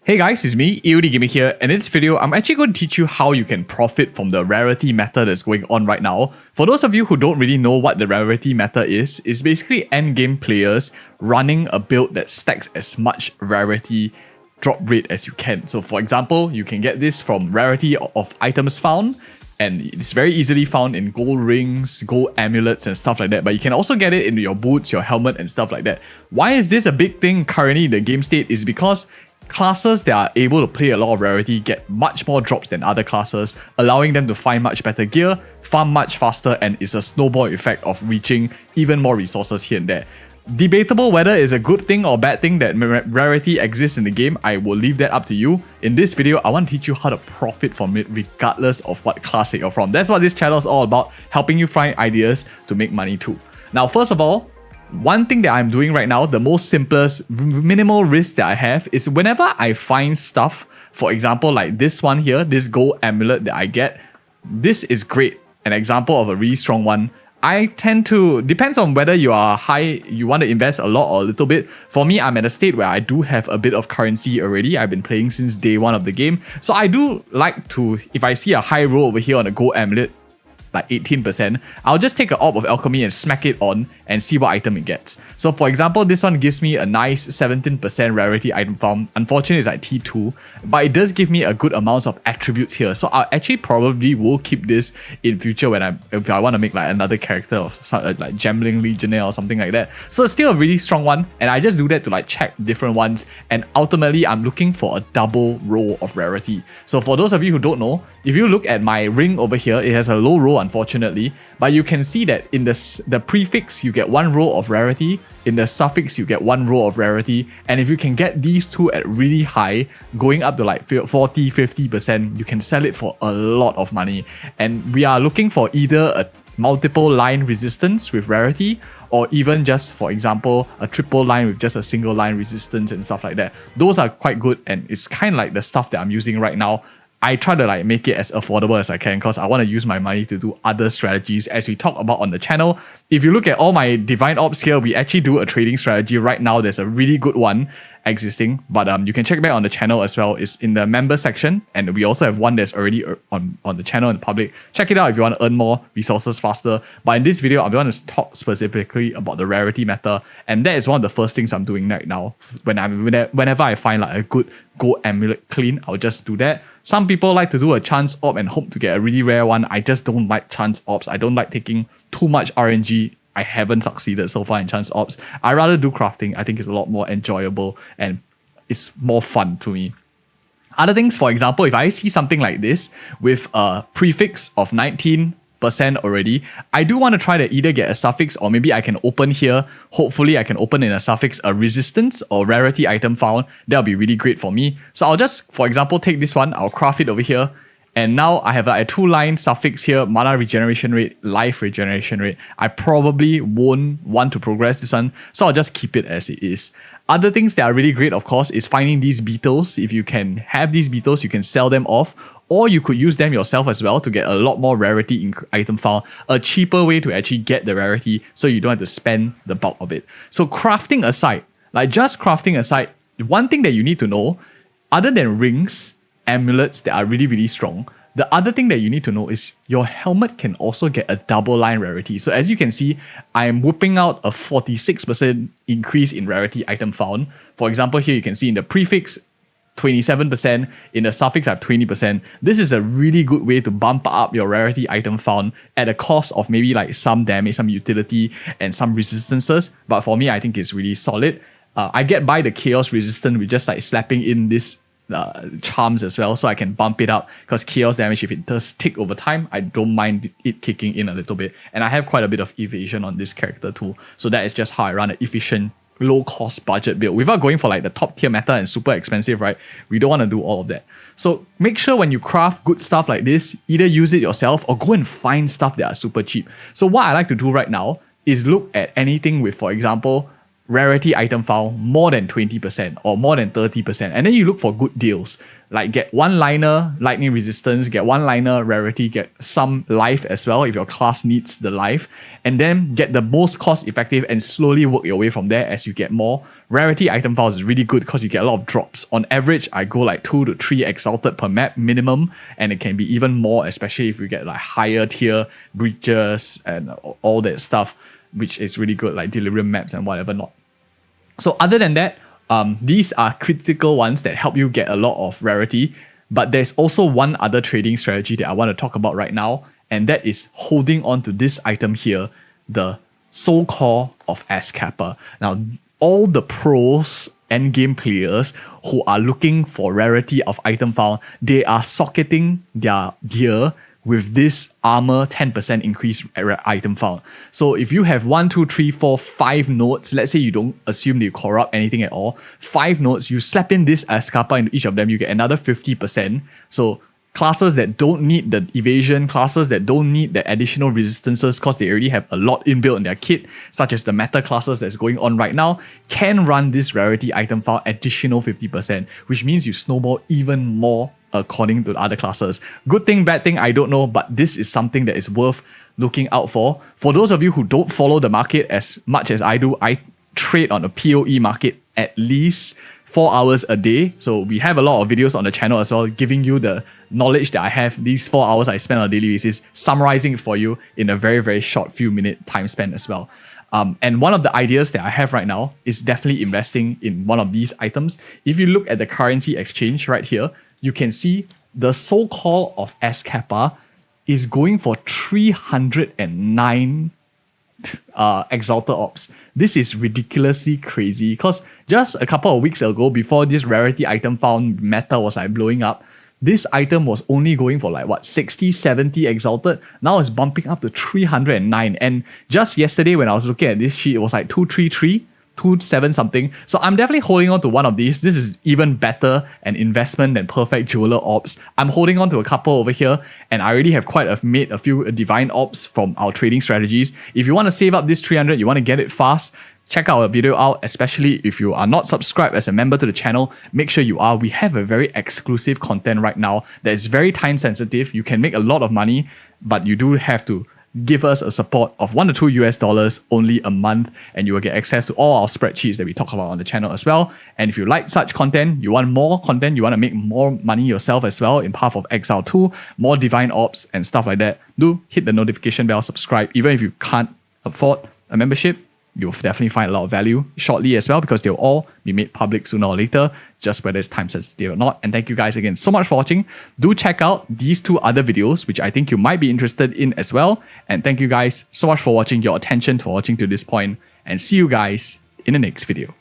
Hey guys, it's me, EODGamerZ here, and in this video, I'm actually going to teach you how you can profit from the rarity meta that's going on right now. For those of you who don't really know what the rarity meta is, it's basically endgame players running a build that stacks as much rarity drop rate as you can. So for example, you can get this from rarity of items found, and it's very easily found in gold rings, gold amulets and stuff like that, but you can also get it in your boots, your helmet and stuff like that. Why is this a big thing currently in the game state? Is because classes that are able to play a lot of rarity get much more drops than other classes, allowing them to find much better gear, farm much faster, and it's a snowball effect of reaching even more resources here and there. Debatable whether it's a good thing or bad thing that rarity exists in the game. I will leave that up to you. In this video, I want to teach you how to profit from it regardless of what class that you're from. That's what this channel is all about, helping you find ideas to make money too. Now, first of all, one thing that I'm doing right now, the most simplest, minimal risk that I have is whenever I find stuff, for example, like this one here, this gold amulet that I get, this is great. An example of a really strong one. I tend to, depends on whether you are high, you want to invest a lot or a little bit. For me, I'm at a state where I do have a bit of currency already. I've been playing since day one of the game. So I do like to, if I see a high roll over here on a gold amulet, like 18%, I'll just take an orb of alchemy and smack it on and see what item it gets. So for example, this one gives me a nice 17% rarity item found. Unfortunately, it's like T2, but it does give me a good amount of attributes here. So I actually probably will keep this in future when if I want to make like another character of like Gambling Legionnaire or something like that. So it's still a really strong one, and I just do that to like check different ones, and ultimately I'm looking for a double roll of rarity. So for those of you who don't know, if you look at my ring over here, it has a low roll unfortunately, but you can see that in the prefix you get one roll of rarity, in the suffix you get one roll of rarity, and if you can get these two at really high, going up to like 40-50%, you can sell it for a lot of money. And we are looking for either a multiple line resistance with rarity, or even just, for example, a triple line with just a single line resistance and stuff like that. Those are quite good, and it's kind of like the stuff that I'm using right now. I try to like make it as affordable as I can because I want to use my money to do other strategies as we talk about on the channel. If you look at all my divine ops here, we actually do a trading strategy right now. There's a really good one existing, but you can check back on the channel as well. It's in the member section, and we also have one that's already on the channel in public. Check it out if you want to earn more resources faster. But in this video, I want to talk specifically about the rarity meta, and that is one of the first things I'm doing right now. Whenever I find like a good gold amulet clean, I'll just do that. Some people like to do a chance orb and hope to get a really rare one. I just don't like chance orbs. I don't like taking too much RNG. I haven't succeeded so far in chance orbs. I rather do crafting. I think it's a lot more enjoyable and it's more fun to me. Other things, for example, if I see something like this with a prefix of 19% already, I do want to try to either get a suffix, or maybe I can open here. Hopefully I can open in a suffix a resistance or rarity item found. That'll be really great for me. So I'll just, for example, take this one. I'll craft it over here. And now I have a 2-line suffix here, mana regeneration rate, life regeneration rate. I probably won't want to progress this one, so I'll just keep it as it is. Other things that are really great, of course, is finding these beetles. If you can have these beetles, you can sell them off, or you could use them yourself as well to get a lot more rarity in item found. A cheaper way to actually get the rarity so you don't have to spend the bulk of it. So crafting aside, like just crafting aside, one thing that you need to know, other than rings, amulets that are really, really strong, the other thing that you need to know is your helmet can also get a double line rarity. So as you can see, I'm whipping out a 46% increase in rarity item found. For example, here you can see in the prefix, 27%, in the suffix I have 20%. This is a really good way to bump up your rarity item found at a cost of maybe like some damage, some utility, and some resistances. But for me, I think it's really solid. I get by the chaos resistant with just like slapping in this charms as well, so I can bump it up, because chaos damage, if it does tick over time, I don't mind it kicking in a little bit. And I have quite a bit of evasion on this character too, so that is just how I run an efficient, low cost budget build without going for like the top tier meta and super expensive, right? We don't want to do all of that. So make sure when you craft good stuff like this, either use it yourself or go and find stuff that are super cheap. So what I like to do right now is look at anything with, for example, rarity item found more than 20% or more than 30%. And then you look for good deals. Like get one liner, lightning resistance, get one liner, rarity, get some life as well if your class needs the life. And then get the most cost effective and slowly work your way from there as you get more. Rarity item files is really good because you get a lot of drops. On average, I go like 2 to 3 exalted per map minimum. And it can be even more, especially if you get like higher tier breaches and all that stuff, which is really good, like delirium maps and whatever not. So other than that, these are critical ones that help you get a lot of rarity. But there's also one other trading strategy that I want to talk about right now, and that is holding on to this item here, the Soul Core of Azcappa. Now, all the pros endgame players who are looking for rarity of item found, they are socketing their gear with this armor 10% increase item found. So if you have 1, 2, 3, 4, 5 nodes, let's say you don't assume you corrupt anything at all, 5 nodes, you slap in this Azcappa into each of them, you get another 50%. So classes that don't need the evasion, classes that don't need the additional resistances because they already have a lot inbuilt in their kit, such as the meta classes that's going on right now, can run this rarity item file additional 50%, which means you snowball even more according to the other classes. Good thing, bad thing, I don't know, but this is something that is worth looking out for. For those of you who don't follow the market as much as I do, I trade on a POE market at least 4 hours a day. So we have a lot of videos on the channel as well, giving you the knowledge that I have, these 4 hours I spend on a daily basis, summarizing it for you in a very, very short few minute time span as well. And one of the ideas that I have right now is definitely investing in one of these items. If you look at the currency exchange right here, you can see the Soul Call of Azcappa is going for 309 Exalted Ops. This is ridiculously crazy because just a couple of weeks ago, before this rarity item found meta was like blowing up, this item was only going for like what, 60, 70 Exalted. Now it's bumping up to 309. And just yesterday when I was looking at this sheet, it was like 233. 27 something. So I'm definitely holding on to one of these. This is even better an investment than perfect jeweler ops. I'm holding on to a couple over here, and I already have made a few divine ops from our trading strategies. If you want to save up this 300, you want to get it fast, check our video out, especially if you are not subscribed as a member to the channel. Make sure you are. We have a very exclusive content right now that is very time sensitive. You can make a lot of money, but you do have to give us a support of $1 to $2 only a month, and you will get access to all our spreadsheets that we talk about on the channel as well. And if you like such content, you want more content, you want to make more money yourself as well in Path of Exile 2, more divine ops and stuff like that, do hit the notification bell, subscribe. Even if you can't afford a membership, you'll definitely find a lot of value shortly as well, because they'll all be made public sooner or later, just whether it's time sensitive or not. And thank you guys again so much for watching. Do check out these 2 other videos, which I think you might be interested in as well. And thank you guys so much for watching, your attention for watching to this point, and see you guys in the next video.